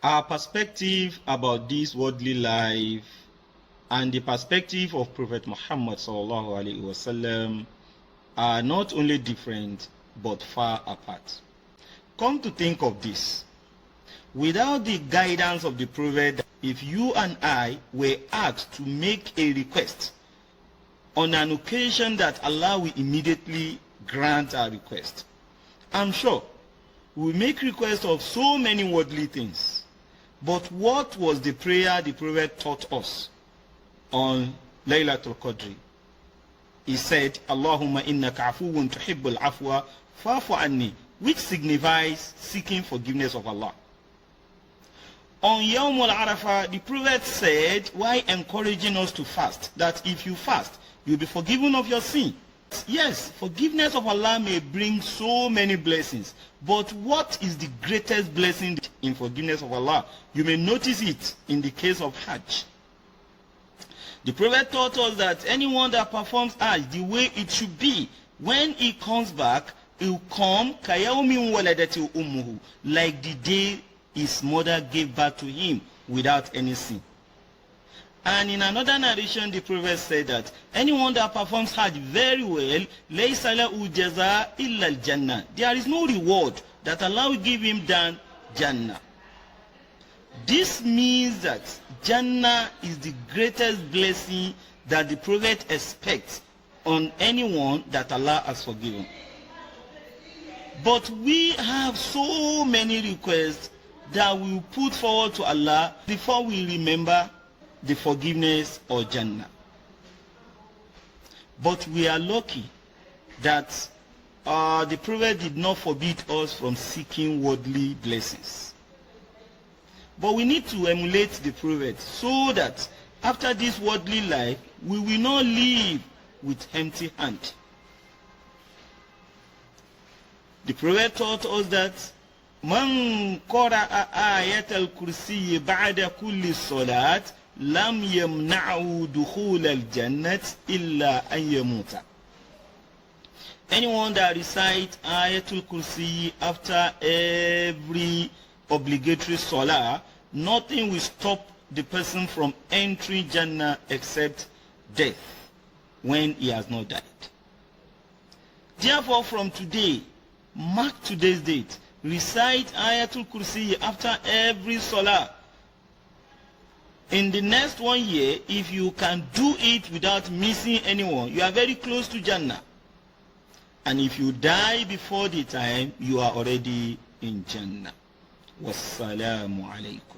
Our perspective about this worldly life and the perspective of Prophet Muhammad sallallahu alaihi wasallam are not only different but far apart. Come to think of this, without the guidance of the Prophet, if you and I were asked to make a request on an occasion that Allah will immediately grant our request, I'm sure we will make requests of so many worldly things. But what was the prayer the Prophet taught us on Laylatul Qadr? He said, Allahumma innaka afuwun tuhibbul afwa fa'fu anni, which signifies seeking forgiveness of Allah. On Yawm al-Arafah, the Prophet said, while encouraging us to fast, that if you fast, you'll be forgiven of your sin. Yes, forgiveness of Allah may bring so many blessings, but what is the greatest blessing in forgiveness of Allah? You may notice it in the case of Hajj. The Prophet taught us that anyone that performs Hajj the way it should be, when he comes back, he will come kayawmin waladati ummuhu, like the day his mother gave birth to him without any sin. And in another narration, the Prophet said that anyone that performs Hajj very well, laysa lahu jaza illa al-jannah. There is no reward that Allah will give him than Jannah. This means that Jannah is the greatest blessing that the Prophet expects on anyone that Allah has forgiven. But we have so many requests that we put forward to Allah before we remember the forgiveness or Jannah. But we are lucky that the Prophet did not forbid us from seeking worldly blessings. But we need to emulate the Prophet so that after this worldly life, we will not live with empty hand. The Prophet taught us that Man qara'a ayat al-kursi ba'da kulli salat lam yamna'u dukhul al-jannat illa an yamuta. Anyone that recites Ayatul Kursi after every obligatory salah, nothing will stop the person from entering Jannah except death when he has not died. Therefore, from today, mark today's date, recite Ayatul Kursi after every salah. In the next 1 year, if you can do it without missing anyone, you are very close to Jannah. And if you die before the time, you are already in Jannah. Wassalamu alaikum.